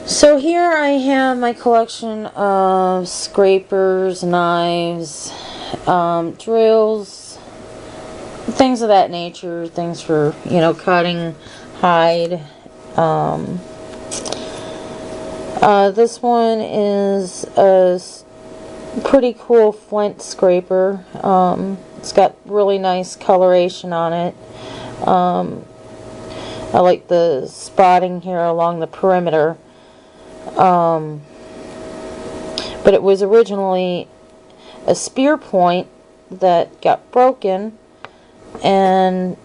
So here I have my collection of scrapers, knives, drills, things of that nature, things for, cutting hide. This one is a pretty cool flint scraper. It's got really nice coloration on it. I like the spotting here along the perimeter. But it was originally a spear point that got broken and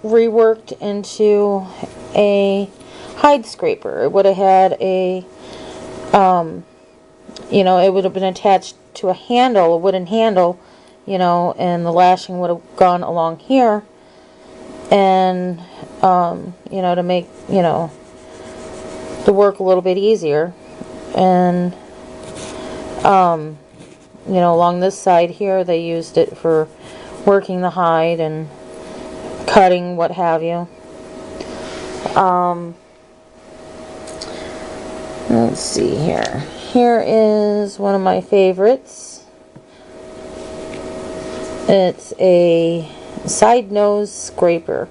reworked into a hide scraper. It would have had a, it would have been attached to a handle, a wooden handle, and the lashing would have gone along here, and, to make, the work a little bit easier. And along this side here they used it for working the hide and cutting, what have you. Let's see here. Here is one of my favorites. It's a side nose scraper.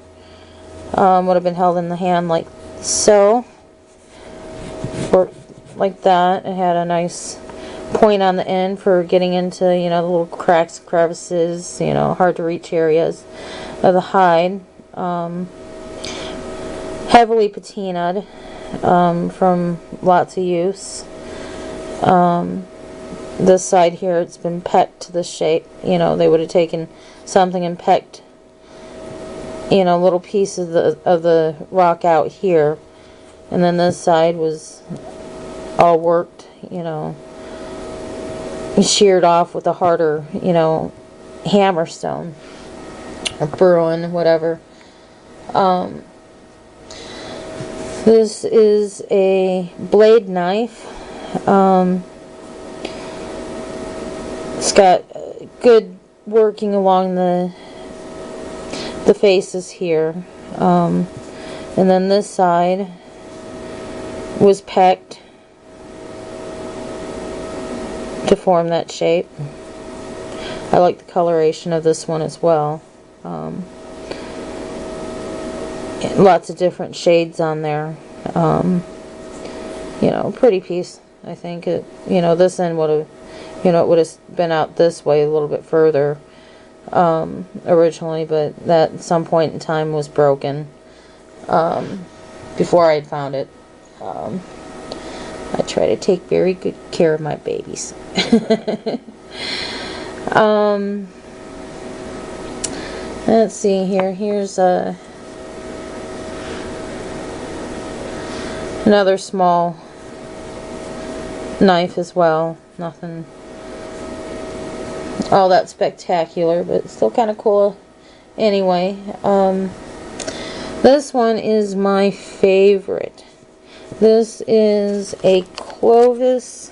Would have been held in the hand like so, or like that. It had a nice point on the end for getting into, the little cracks, crevices, hard to reach areas of the hide. Heavily patinaed from lots of use. This side here, it's been pecked to the shape. They would have taken something and pecked, little pieces of the rock out here, and then this side was all worked, sheared off with a harder, hammer stone or Bruin, whatever. This is a blade knife. It's got good working along the faces here, and then this side was pecked to form that shape. I like the coloration of this one as well. Lots of different shades on there. Pretty piece. I think it. This end would have, it would have been out this way a little bit further originally, but that at some point in time was broken before I had found it. I try to take very good care of my babies. Let's see here. Here's another small knife as well. Nothing all that spectacular, but still kind of cool anyway. This one is my favorite. This is a Clovis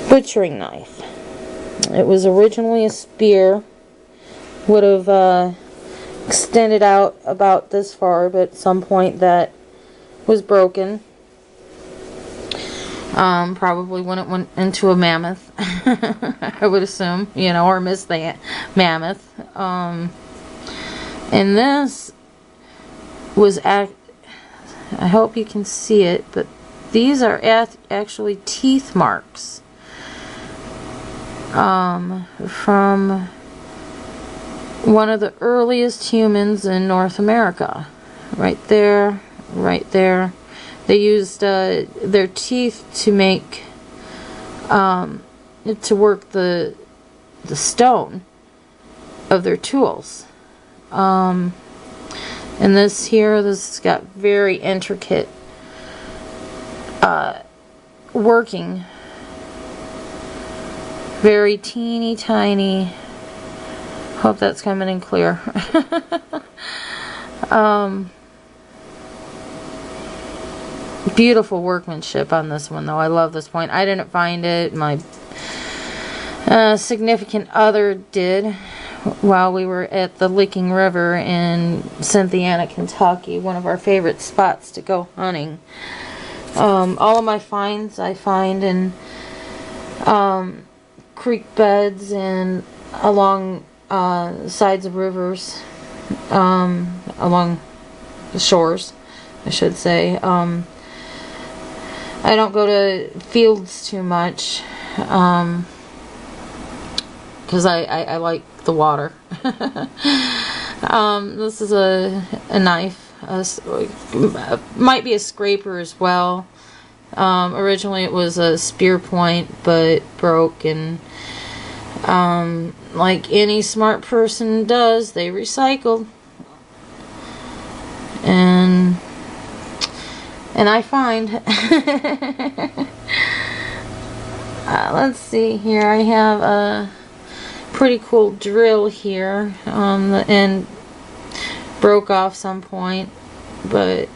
butchering knife. It was originally a spear. Would have extended out about this far, but at some point that was broken. Probably when it went into a mammoth, I would assume, or missed the mammoth. And this was I hope you can see it, but these are actually teeth marks from one of the earliest humans in North America. Right there, right there. They used their teeth to make, to work the stone of their tools. And this here, this has got very intricate working. Very teeny tiny. Hope that's coming in clear. Beautiful workmanship on this one, though. I love this point. I didn't find it. My significant other did, while we were at the Licking River in Cynthiana, Kentucky, one of our favorite spots to go hunting. All of my finds I find in creek beds and along sides of rivers, along the shores, I should say. I don't go to fields too much because I like the water. This is a knife. Might be a scraper as well. Originally it was a spear point, but broke, and like any smart person does, they recycled. And I find let's see here, I have a pretty cool drill here, and broke off some point, but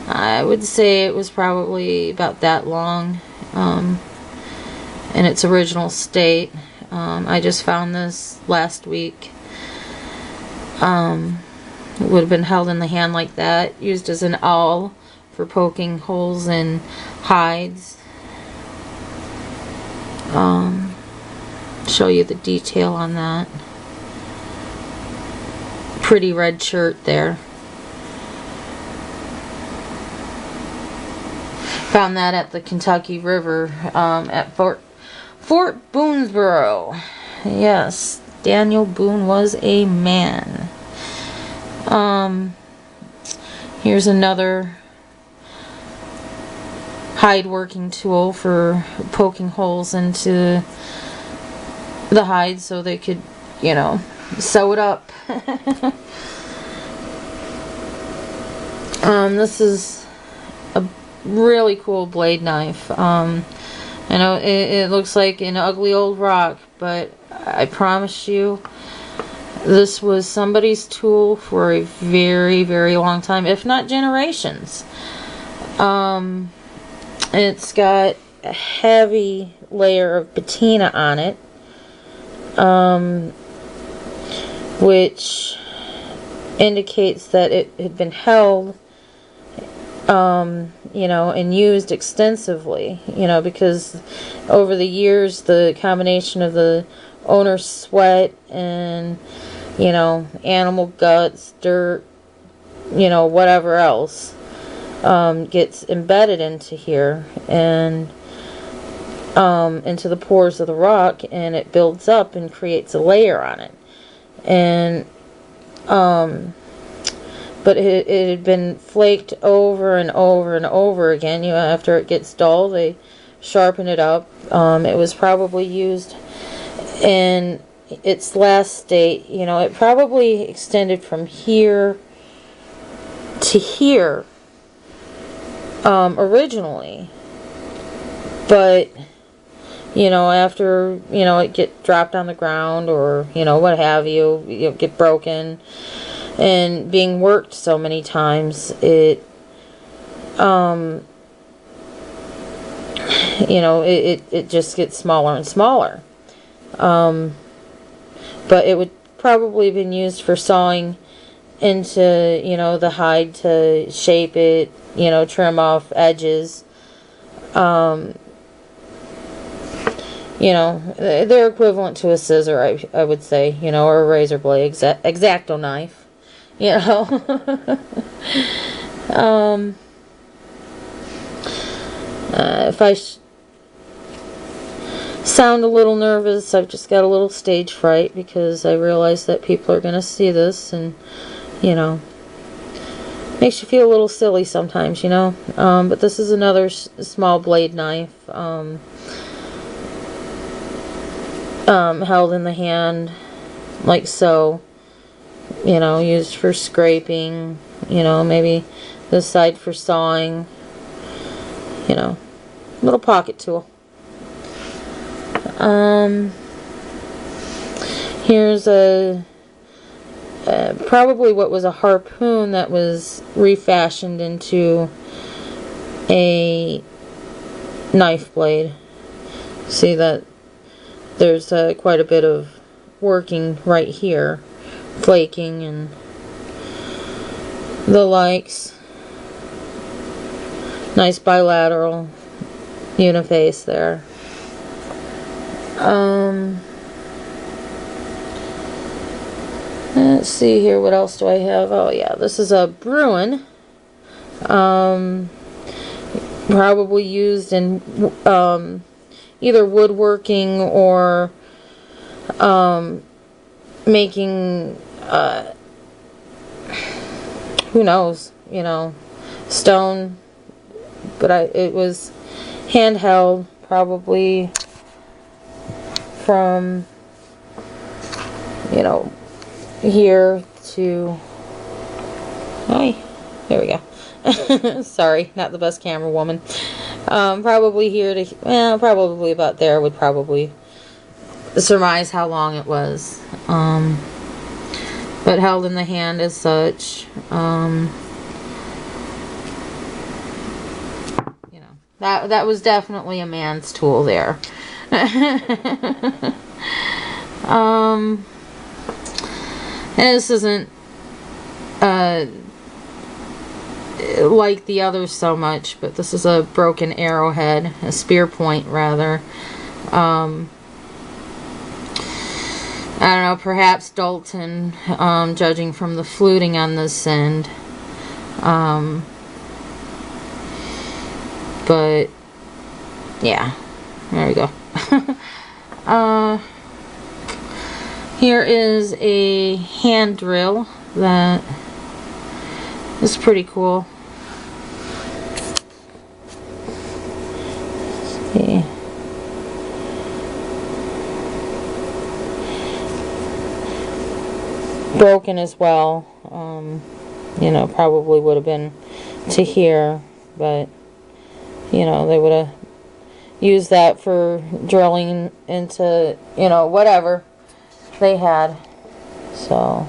I would say it was probably about that long in its original state. I just found this last week. It would have been held in the hand like that, used as an awl for poking holes in hides. Show you the detail on that. Pretty red shirt there. Found that at the Kentucky River at Fort Boonesboro. Yes, Daniel Boone was a man. Here's another hide working tool for poking holes into the hide so they could, you know, sew it up. This is a really cool blade knife. I know it looks like an ugly old rock, but I promise you this was somebody's tool for a very, very long time, if not generations. It's got a heavy layer of patina on it, which indicates that it had been held, you know, and used extensively, you know, because over the years the combination of the owner's sweat and, you know, animal guts, dirt, you know, whatever else gets embedded into here and into the pores of the rock, and it builds up and creates a layer on it. And but it had been flaked over and over and over again. You know, after it gets dull, they sharpen it up. It was probably used in its last state. You know, it probably extended from here to here originally, but you know, after, you know, it get dropped on the ground or, you know, what have you, you get broken and being worked so many times, it you know, it just gets smaller and smaller. But it would probably have been used for sawing into, you know, the hide to shape it, you know, trim off edges. You know, they're equivalent to a scissor, I would say, you know, or a razor blade, X-Acto knife, you know. If I sound a little nervous, I've just got a little stage fright because I realize that people are going to see this, and, you know, makes you feel a little silly sometimes, you know. But this is another small blade knife, held in the hand like so, you know, used for scraping, you know, maybe this side for sawing, you know, little pocket tool. Here's a probably what was a harpoon that was refashioned into a knife blade. See that there's quite a bit of working right here, flaking and the likes. Nice bilateral uniface there. Let's see here, what else do I have? Oh yeah, this is a Bruin. Probably used in either woodworking or making, who knows, you know, stone. But it was handheld, probably from, you know, here to, hi, there we go. Sorry, not the best camera woman. Probably here to, well, probably about there would probably surmise how long it was. But held in the hand as such. You know, that was definitely a man's tool there. And this isn't like the others so much, but this is a broken arrowhead, a spear point rather. I don't know, perhaps Dalton, judging from the fluting on this end. But yeah, there we go. Here is a hand drill that is pretty cool. Let's see. Broken as well. You know, probably would have been to here, but you know, they would have used that for drilling into, you know, whatever they had. So